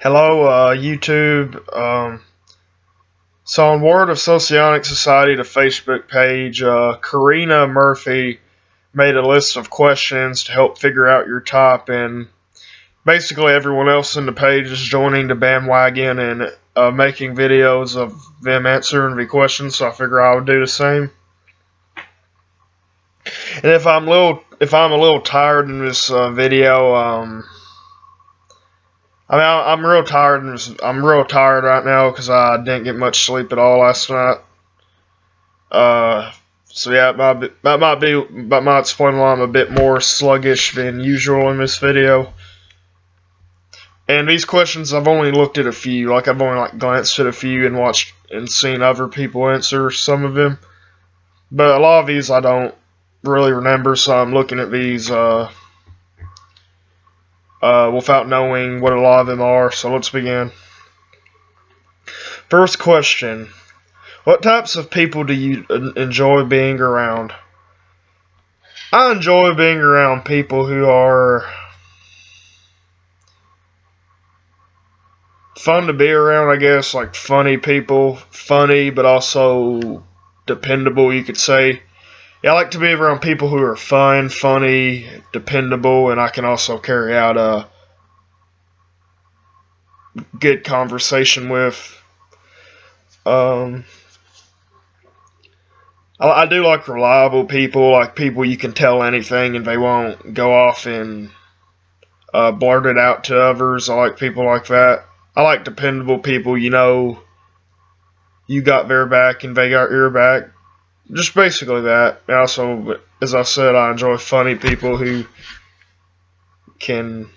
Hello, YouTube. So on Word of Socionics Society, the Facebook page, Carrina Murphy made a list of questions to help figure out your top, and basically everyone else in the page is joining the bandwagon and making videos of them answering the questions. So I figure I would do the same. And if I'm a little tired in this video, I'm real tired. I'm real tired right now because I didn't get much sleep at all last night. So yeah, that might explain why I'm a bit more sluggish than usual in this video. And these questions, I've only looked at a few. Like I've only glanced at a few and watched and seen other people answer some of them. But a lot of these I don't really remember, so I'm looking at these without knowing what a lot of them are. So let's begin. First question: what types of people do you enjoy being around? I enjoy being around people who are fun to be around, I guess, like funny people. Funny, but also dependable, you could say. Yeah, I like to be around people who are fun, funny, dependable, and I can also carry out a good conversation with. I do like reliable people, like people you can tell anything and they won't go off and blurt it out to others. I like people like that. I like dependable people, you know, you got their back and they got your back. Just basically that. Also, as I said, I enjoy funny people who can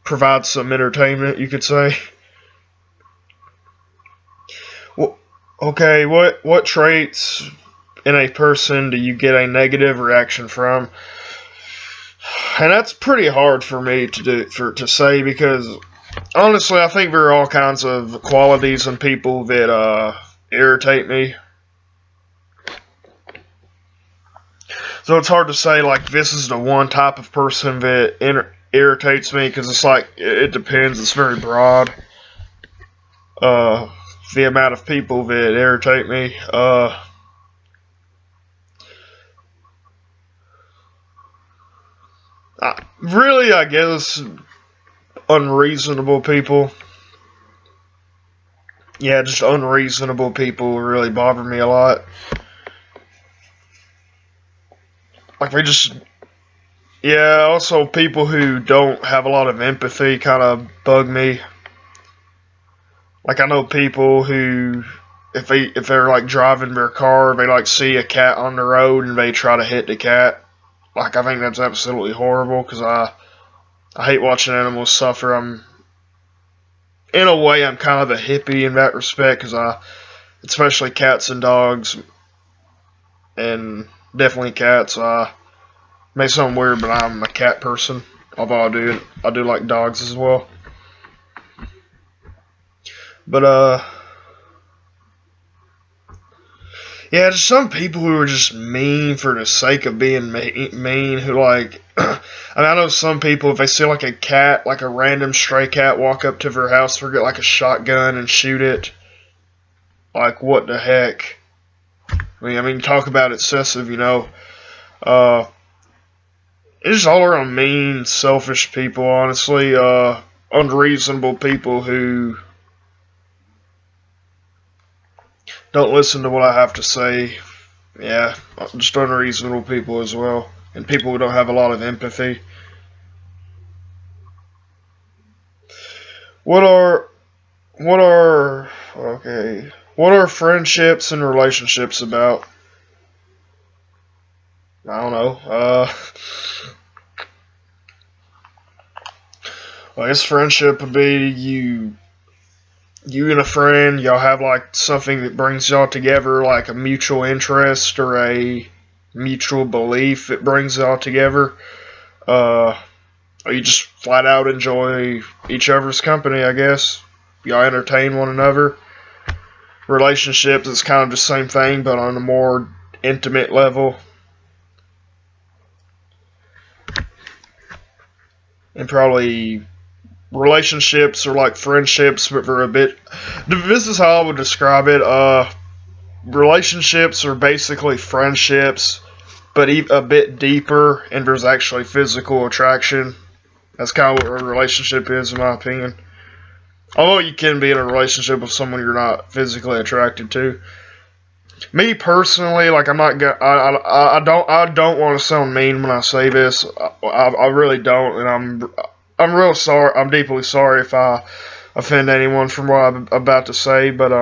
provide some entertainment, you could say. Well, okay, what traits in a person do you get a negative reaction from? And that's pretty hard for me to say, because honestly, I think there are all kinds of qualities in people that irritate me. So it's hard to say, like, this is the one type of person that irritates me, because it's like, it depends. It's very broad. The amount of people that irritate me. Really, I guess, unreasonable people. Yeah, just unreasonable people really bother me a lot. Like, they just... Yeah, also people who don't have a lot of empathy kind of bug me. Like, I know people who, if they're like driving their car, they like see a cat on the road and they try to hit the cat. Like, I think that's absolutely horrible, because I hate watching animals suffer. In a way, I'm kind of a hippie in that respect, because especially cats and dogs, and definitely cats. May sound weird, but I'm a cat person. Although I do like dogs as well. But yeah, just some people who are just mean for the sake of being mean. Who like, I know some people, if they see like a cat, like a random stray cat, walk up to their house, get like a shotgun and shoot it. Like, what the heck? I mean, talk about excessive, you know. It's just all around mean, selfish people, honestly. Unreasonable people who don't listen to what I have to say. Yeah, just unreasonable people as well. And people who don't have a lot of empathy. What are friendships and relationships about? I don't know. I guess friendship would be you and a friend, y'all have like something that brings y'all together, like a mutual interest or a mutual belief that brings y'all together. Or you just flat out enjoy each other's company, I guess. Y'all entertain one another. Relationships is kind of the same thing, but on a more intimate level. And probably relationships are like friendships, but for a bit. This is how I would describe it. Relationships are basically friendships, but a bit deeper, and there's actually physical attraction. That's kind of what a relationship is, in my opinion. Although you can be in a relationship with someone you're not physically attracted to. Me personally, like I don't want to sound mean when I say this. I really don't, and I'm real sorry. I'm deeply sorry if I offend anyone from what I'm about to say, but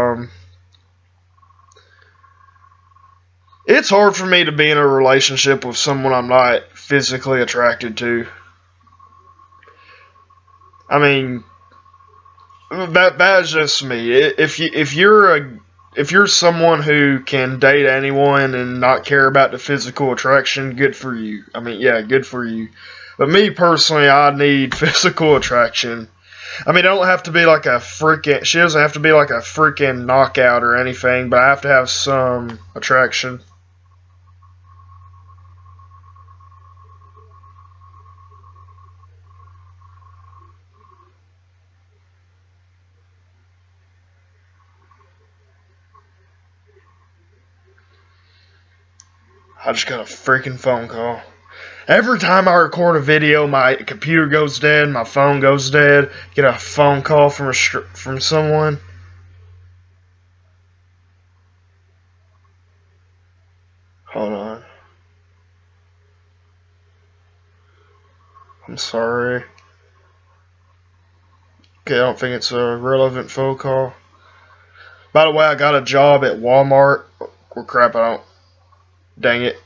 it's hard for me to be in a relationship with someone I'm not physically attracted to. I mean, that's just me. If you're someone who can date anyone and not care about the physical attraction, good for you. I mean, yeah, good for you. But me personally, I need physical attraction. I mean, I don't have to be like a freaking. She doesn't have to be like a freaking knockout or anything, but I have to have some attraction. I just got a freaking phone call. Every time I record a video, my computer goes dead, my phone goes dead. Get a phone call from someone. Hold on. I'm sorry. Okay, I don't think it's a relevant phone call. By the way, I got a job at Walmart. Oh crap, I don't. Dang it.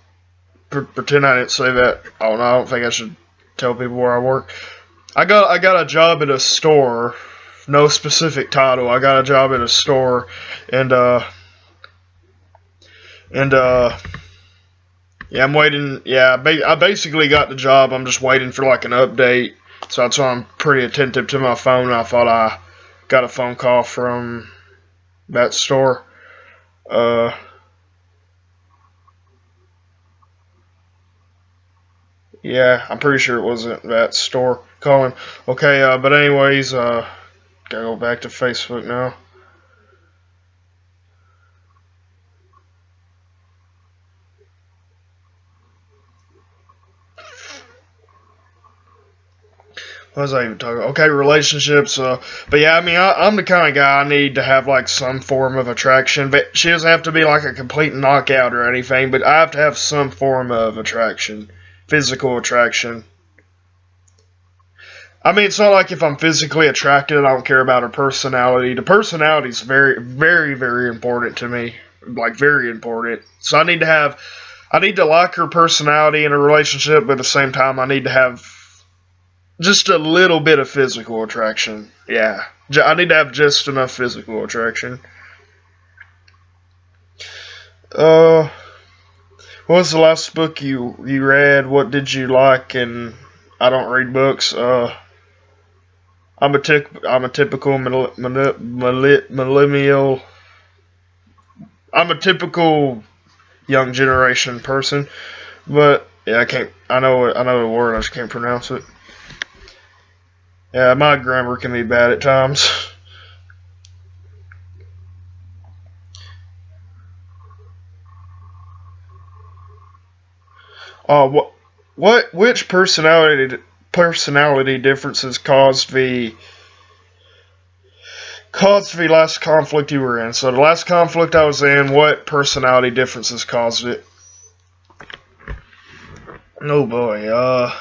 Pretend I didn't say that. Oh no, I don't think I should tell people where I work. I got a job at a store. No specific title. I got a job at a store, and and yeah, I'm waiting. Yeah, I basically got the job. I'm just waiting for like an update. So that's why I'm pretty attentive to my phone. I thought I got a phone call from that store. Yeah, I'm pretty sure it wasn't that store calling. Okay, but anyways, gotta go back to Facebook now. What was I even talking about? Okay, relationships. But yeah, I mean, I'm the kind of guy I need to have like some form of attraction. But she doesn't have to be like a complete knockout or anything. But I have to have some form of attraction, physical attraction. I mean, it's not like if I'm physically attracted, I don't care about her personality. The personality is very, very, very important to me. Like very important. So I need to like her personality in a relationship, but at the same time, I need to have just a little bit of physical attraction. Yeah. I need to have just enough physical attraction. Uh, what was the last book you read? What did you like? And I don't read books. I'm a typical millennial. I'm a typical young generation person, but yeah, I can't. I know the word. I just can't pronounce it. Yeah, my grammar can be bad at times. Which personality differences caused the last conflict you were in? So the last conflict I was in, what personality differences caused it? Oh boy, uh,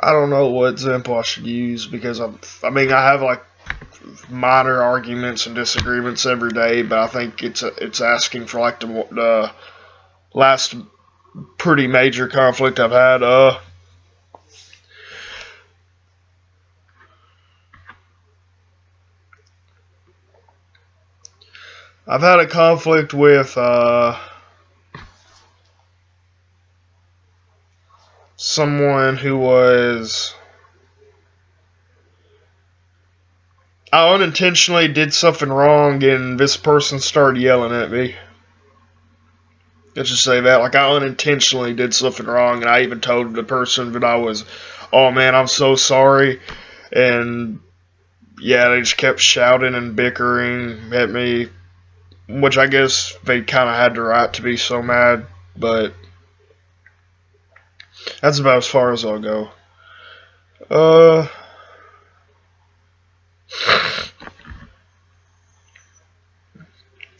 I don't know what example I should use because I mean, I have like minor arguments and disagreements every day, but I think it's asking for like the last pretty major conflict I've had. I've had a conflict with someone who was. I unintentionally did something wrong, and this person started yelling at me. Let's just say that. Like, I unintentionally did something wrong, and I even told the person that I was, oh man, I'm so sorry. And yeah, they just kept shouting and bickering at me, which I guess they kind of had the right to be so mad, but that's about as far as I'll go.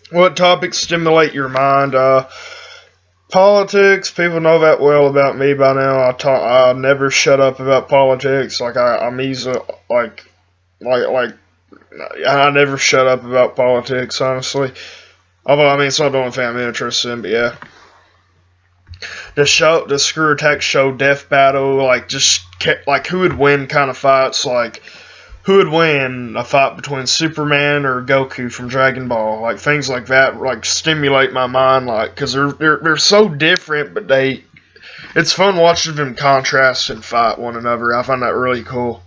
What topics stimulate your mind? Politics. People know that well about me by now. I never shut up about politics. Like I'm easy. Like I never shut up about politics. Honestly, although I mean it's not the only thing I'm interested in. But yeah, the Screw Attack show Death Battle. Like just like who would win kind of fights. Like who would win a fight between Superman or Goku from Dragon Ball? Like things like that, like stimulate my mind, like because they're so different, but it's fun watching them contrast and fight one another. I find that really cool.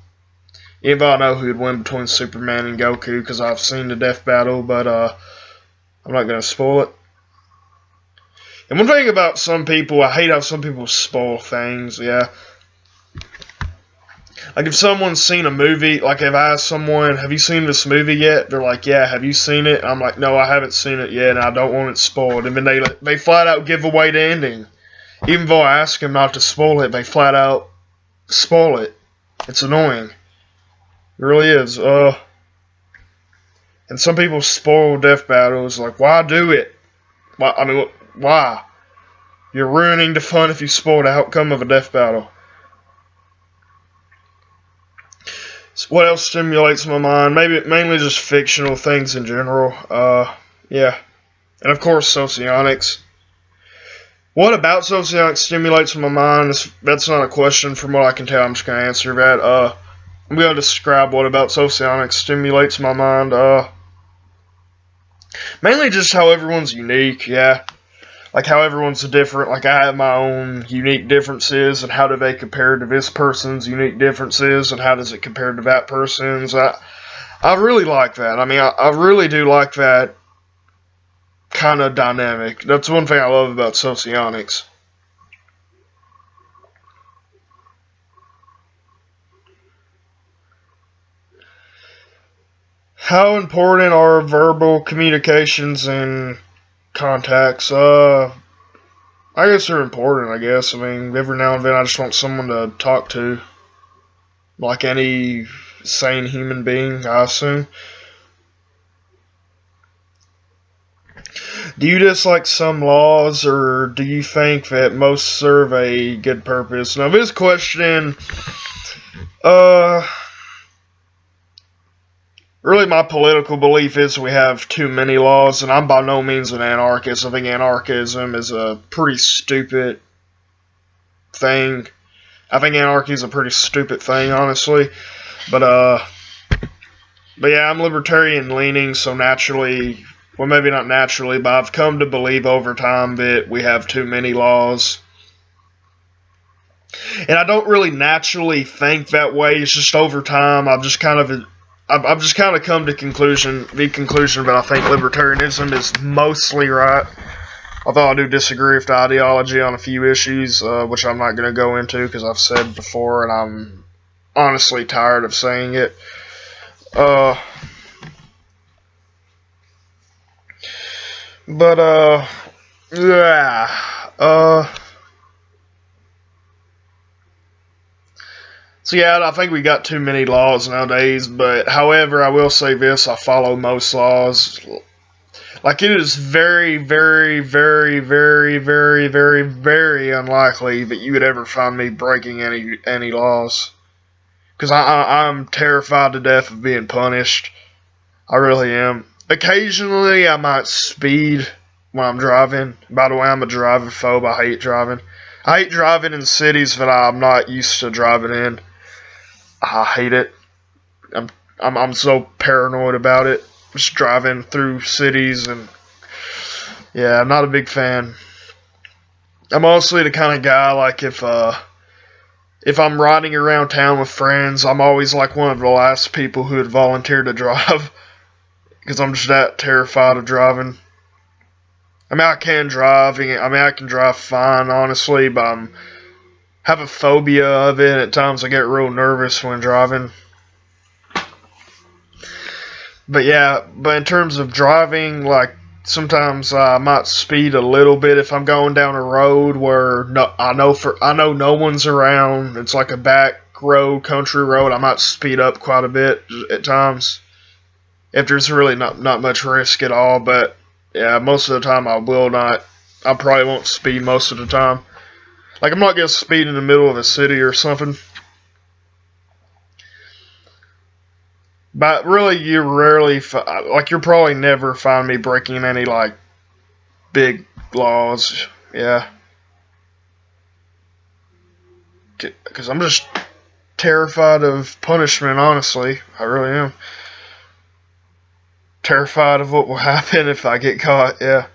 Even though I know who would win between Superman and Goku because I've seen the Death Battle, but I'm not gonna spoil it. And one thing about some people, I hate how some people spoil things. Yeah. Like, if someone's seen a movie, like, if I ask someone, have you seen this movie yet? They're like, yeah, have you seen it? I'm like, no, I haven't seen it yet, and I don't want it spoiled. And then they flat out give away the ending. Even though I ask them not to spoil it, they flat out spoil it. It's annoying. It really is. And some people spoil Death Battles. Like, why do it? Why? You're ruining the fun if you spoil the outcome of a Death Battle. What else stimulates my mind? Mainly just fictional things in general. Yeah. And of course, Socionics. What about Socionics stimulates my mind? That's not a question from what I can tell. I'm just going to answer that. I'm going to describe what about Socionics stimulates my mind. Mainly just how everyone's unique, yeah. Like how everyone's different. Like I have my own unique differences, and how do they compare to this person's unique differences, and how does it compare to that person's? I really like that. I mean, I really do like that kind of dynamic. That's one thing I love about Socionics. How important are verbal communications and contacts? I guess they're important, I guess. I mean, every now and then I just want someone to talk to. Like any sane human being, I assume. Do you dislike some laws, or do you think that most serve a good purpose? Now, this question, really, my political belief is we have too many laws, and I'm by no means an anarchist. I think anarchism is a pretty stupid thing. I think anarchy is a pretty stupid thing, honestly. But yeah, I'm libertarian leaning, so naturally, well, maybe not naturally, but I've come to believe over time that we have too many laws. And I don't really naturally think that way. It's just over time, I've just kind of come to the conclusion that I think libertarianism is mostly right. Although I do disagree with the ideology on a few issues, which I'm not going to go into because I've said before, and I'm honestly tired of saying it. Yeah. So yeah, I think we got too many laws nowadays, but however, I will say this, I follow most laws. Like, it is very, very, very, very, very, very, very unlikely that you would ever find me breaking any laws. Because I'm terrified to death of being punished. I really am. Occasionally, I might speed when I'm driving. By the way, I'm a driving phobe. I hate driving. I hate driving in cities that I'm not used to driving in. I hate it. I'm so paranoid about it. Just driving through cities, and yeah, I'm not a big fan. I'm mostly the kind of guy, like, if I'm riding around town with friends, I'm always like one of the last people who would volunteer to drive. Because I'm just that terrified of driving. I mean, I can drive. I mean, I can drive fine, honestly, but I have a phobia of it. At times, I get real nervous when driving. But yeah, but in terms of driving, like sometimes I might speed a little bit if I'm going down a road where I know no one's around. It's like a back road, country road. I might speed up quite a bit at times if there's really not much risk at all. But yeah, most of the time I will not. I probably won't speed most of the time. Like I'm not gonna speed in the middle of a city or something. But really, you rarely, like, you'll probably never find me breaking any, like, big laws. Yeah. Because I'm just terrified of punishment, honestly. I really am. Terrified of what will happen if I get caught, yeah.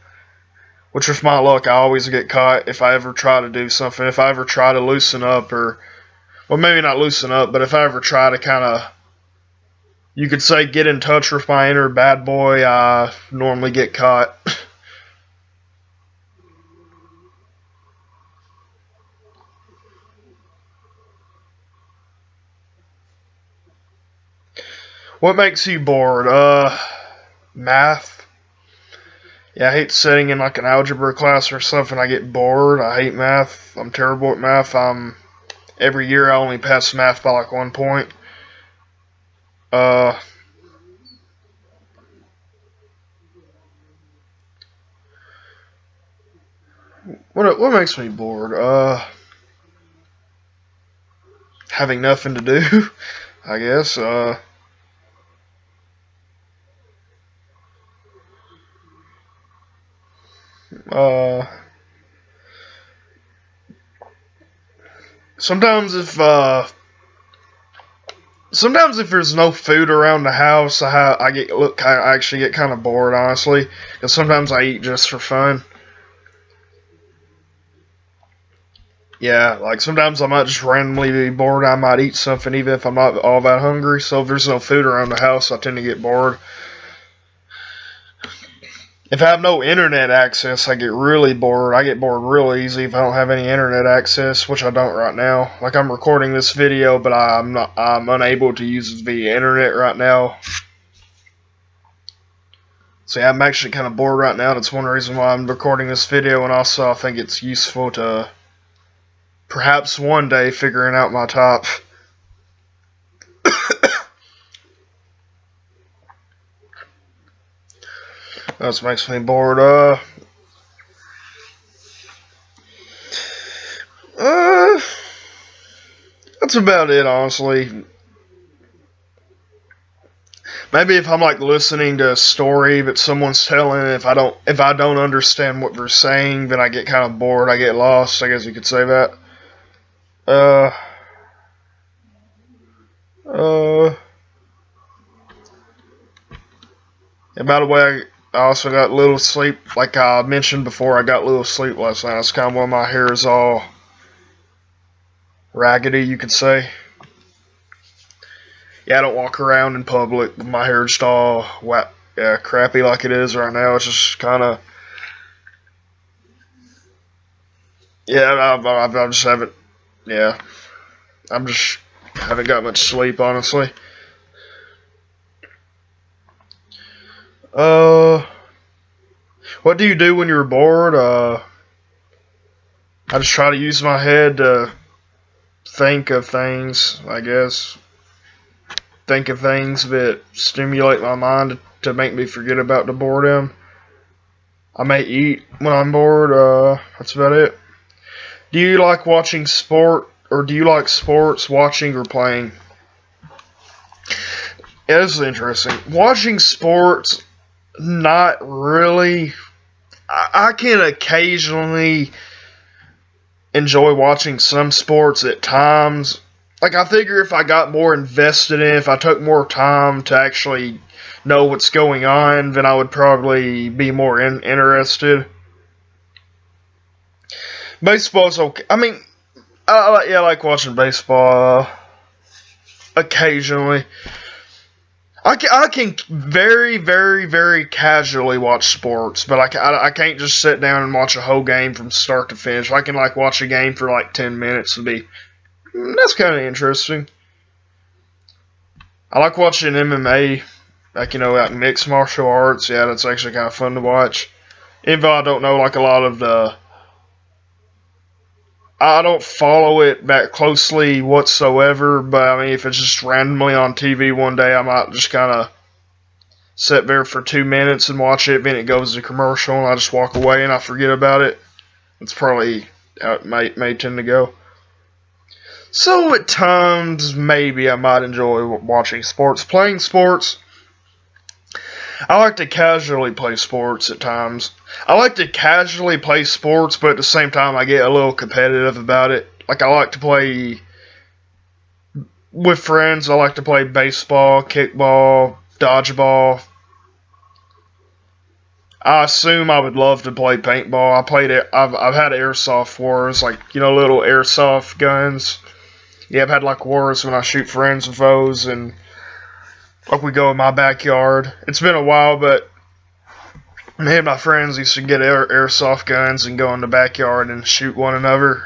Which, with my luck, I always get caught if I ever try to do something. If I ever try to loosen up or, well, maybe not loosen up, but if I ever try to kind of, you could say, get in touch with my inner bad boy, I normally get caught. What makes you bored? Math. Yeah, I hate sitting in like an algebra class or something. I get bored. I hate math. I'm terrible at math. Every year I only pass math by like 1 point. What makes me bored? Having nothing to do, I guess. Sometimes if there's no food around the house, I actually get kind of bored, honestly, because sometimes I eat just for fun. Yeah, like sometimes I might just randomly be bored. I might eat something even if I'm not all that hungry. So if there's no food around the house, I tend to get bored. If I have no internet access, I get really bored. I get bored real easy if I don't have any internet access, which I don't right now. Like I'm recording this video, but I'm unable to use the internet right now. So yeah, I'm actually kind of bored right now. That's one reason why I'm recording this video, and also I think it's useful to perhaps one day figuring out my top. That makes me bored. That's about it, honestly. Maybe if I'm like listening to a story that someone's telling, if I don't understand what they're saying, then I get kind of bored. I get lost. I guess you could say that. And by the way, I also got little sleep. Like I mentioned before, I got little sleep last night. It's kind of why my hair is all raggedy, you could say. Yeah, I don't walk around in public with my hair just all crappy like it is right now. It's just kind of, I just haven't, I'm just haven't got much sleep, honestly. What do you do when you're bored? I just try to use my head to think of things, I guess. Think of things that stimulate my mind to make me forget about the boredom. I may eat when I'm bored. That's about it. Do you like watching sport, or do you like sports, watching or playing? Yeah, this is interesting. Watching sports, not really. I can occasionally enjoy watching some sports at times. Like, I figure if I got more invested in it, if I took more time to actually know what's going on, then I would probably be more interested. Baseball's okay. I mean, I like watching baseball occasionally. I can very, very, very casually watch sports, but I can't just sit down and watch a whole game from start to finish. I can like watch a game for like 10 minutes and be, that's kind of interesting. I like watching MMA, like, like mixed martial arts. Yeah, that's actually kind of fun to watch. Even though I don't know like a lot of I don't follow it that closely whatsoever, but I mean, if it's just randomly on TV one day, I might just kind of sit there for 2 minutes and watch it, then it goes to commercial, and I just walk away and I forget about it. It's probably how it may tend to go. So at times, maybe I might enjoy watching sports. Playing sports, I like to casually play sports at times. I like to casually play sports, but at the same time, I get a little competitive about it. Like, I like to play with friends. I like to play baseball, kickball, dodgeball. I assume I would love to play paintball. I've had airsoft wars, like, little airsoft guns. Yeah, I've had like wars when I shoot friends and foes, and like we go in my backyard. It's been a while, but me and my friends used to get airsoft guns and go in the backyard and shoot one another.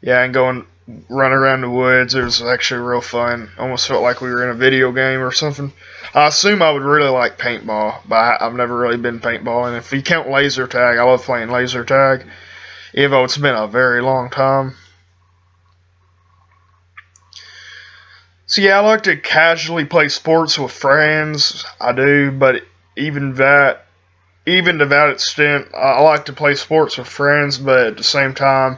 Yeah, and go and run around the woods. It was actually real fun. Almost felt like we were in a video game or something. I assume I would really like paintball, but I've never really been paintball. And if you count laser tag, I love playing laser tag, even though it's been a very long time. So yeah, I like to casually play sports with friends. I do, but even to that extent, I like to play sports with friends, but at the same time,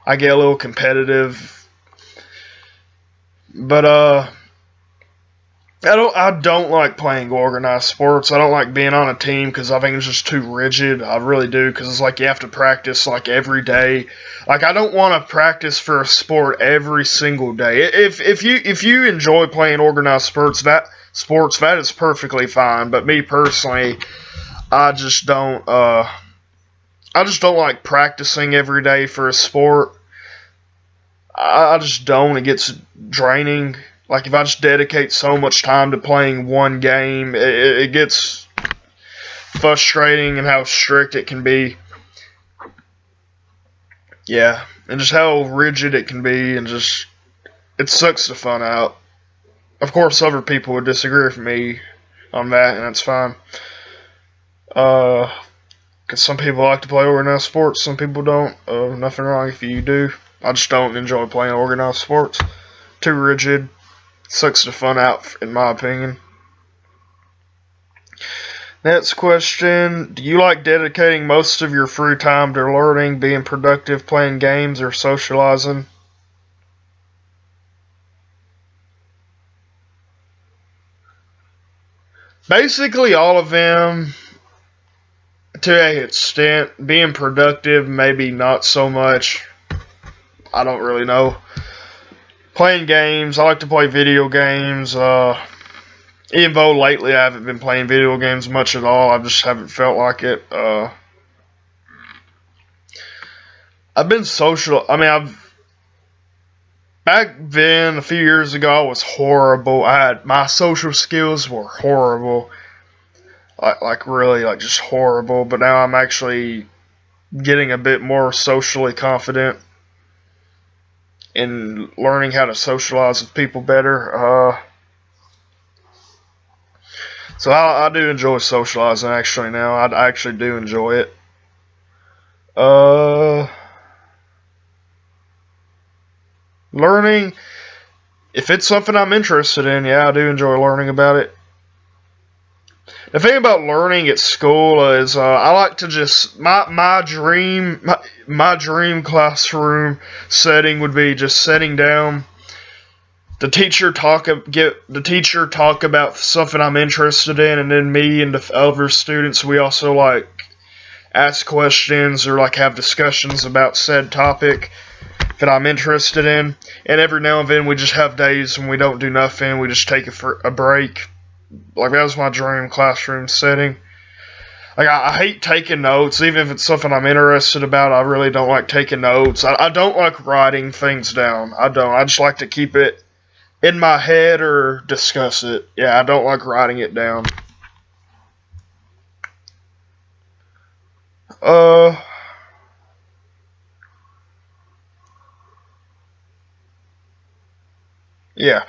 I get a little competitive. But I don't like playing organized sports. I don't like being on a team because I think it's just too rigid. I really do, because it's like you have to practice like every day. Like, I don't want to practice for a sport every single day. If you enjoy playing organized sports, that is perfectly fine. But me personally, I just don't like practicing every day for a sport. I just don't. It gets draining. Like, if I just dedicate so much time to playing one game, it gets frustrating and how strict it can be. Yeah, and just how rigid it can be, and just, it sucks the fun out. Of course, other people would disagree with me on that, and that's fine. Because some people like to play organized sports, some people don't. Nothing wrong if you do. I just don't enjoy playing organized sports. Too rigid. Sucks the fun out, in my opinion. Next question. Do you like dedicating most of your free time to learning, being productive, playing games, or socializing? Basically all of them, to a extent. Being productive, maybe not so much. I don't really know. Playing games, I like to play video games. Even though lately I haven't been playing video games much at all, I just haven't felt like it. I've been social. I mean, back then, a few years ago, I was horrible. My social skills were horrible. Like really, like just horrible. But now I'm actually getting a bit more socially confident and learning how to socialize with people better. So I do enjoy socializing actually now. I actually do enjoy it. Learning, if it's something I'm interested in, yeah, I do enjoy learning about it. The thing about learning at school is I like to just my dream classroom setting would be just sitting down, the teacher talk about something I'm interested in, and then me and the other students, we also like ask questions or like have discussions about said topic that I'm interested in. And every now and then we just have days when we don't do nothing. We just take a break. Like, that was my dream classroom setting. Like, I hate taking notes, even if it's something I'm interested about. I really don't like taking notes. I don't like writing things down. I don't. I just like to keep it in my head or discuss it. Yeah, I don't like writing it down. Yeah.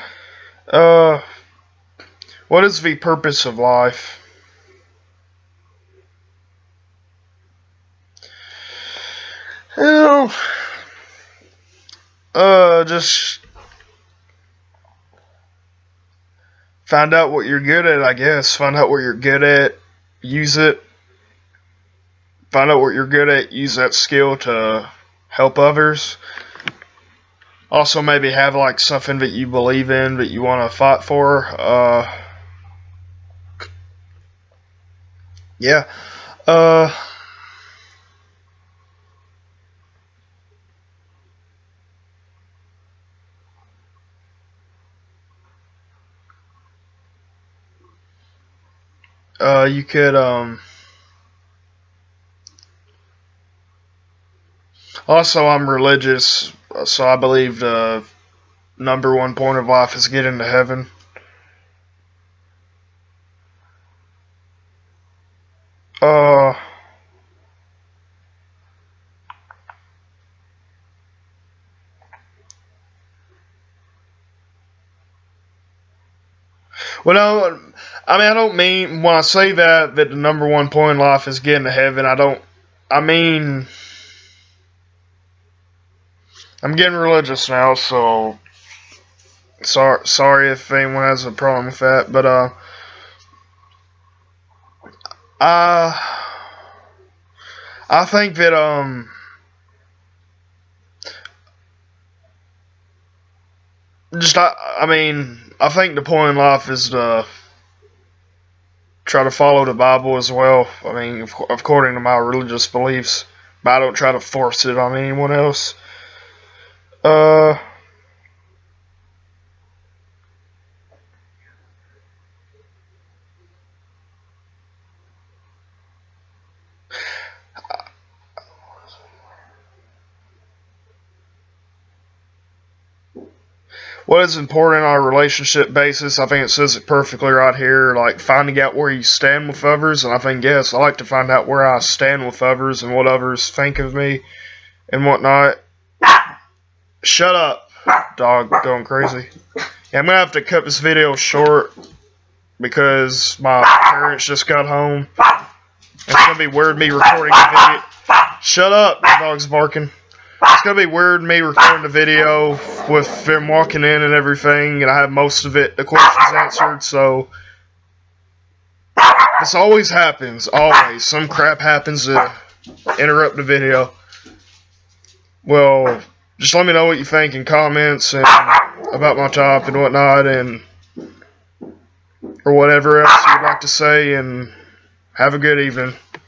What is the purpose of life? Oh, just find out what you're good at, I guess. Find out what you're good at, use it. Find out what you're good at, use that skill to help others. Also, maybe have like something that you believe in that you want to fight for. Yeah. You could, also, I'm religious, so I believe the number one point of life is getting to heaven. Well, no, I mean, I don't mean, when I say that the number one point in life is getting to heaven, I mean, I'm getting religious now, so, sorry if anyone has a problem with that, but, I think that, I think the point in life is to try to follow the Bible as well. I mean, according to my religious beliefs, but I don't try to force it on anyone else. What is important on a relationship basis? I think it says it perfectly right here, like finding out where you stand with others, and I think, yes, I like to find out where I stand with others and what others think of me and whatnot. Shut up, dog going crazy. Yeah, I'm gonna have to cut this video short because my parents just got home. It's gonna be weird me recording a video. Shut up, the dog's barking. It's gonna be weird me recording the video with them walking in and everything, and I have most of it, the questions answered, so this always happens, always. Some crap happens to interrupt the video. Well, just let me know what you think in comments and about my top and whatnot, and or whatever else you'd like to say, and have a good evening.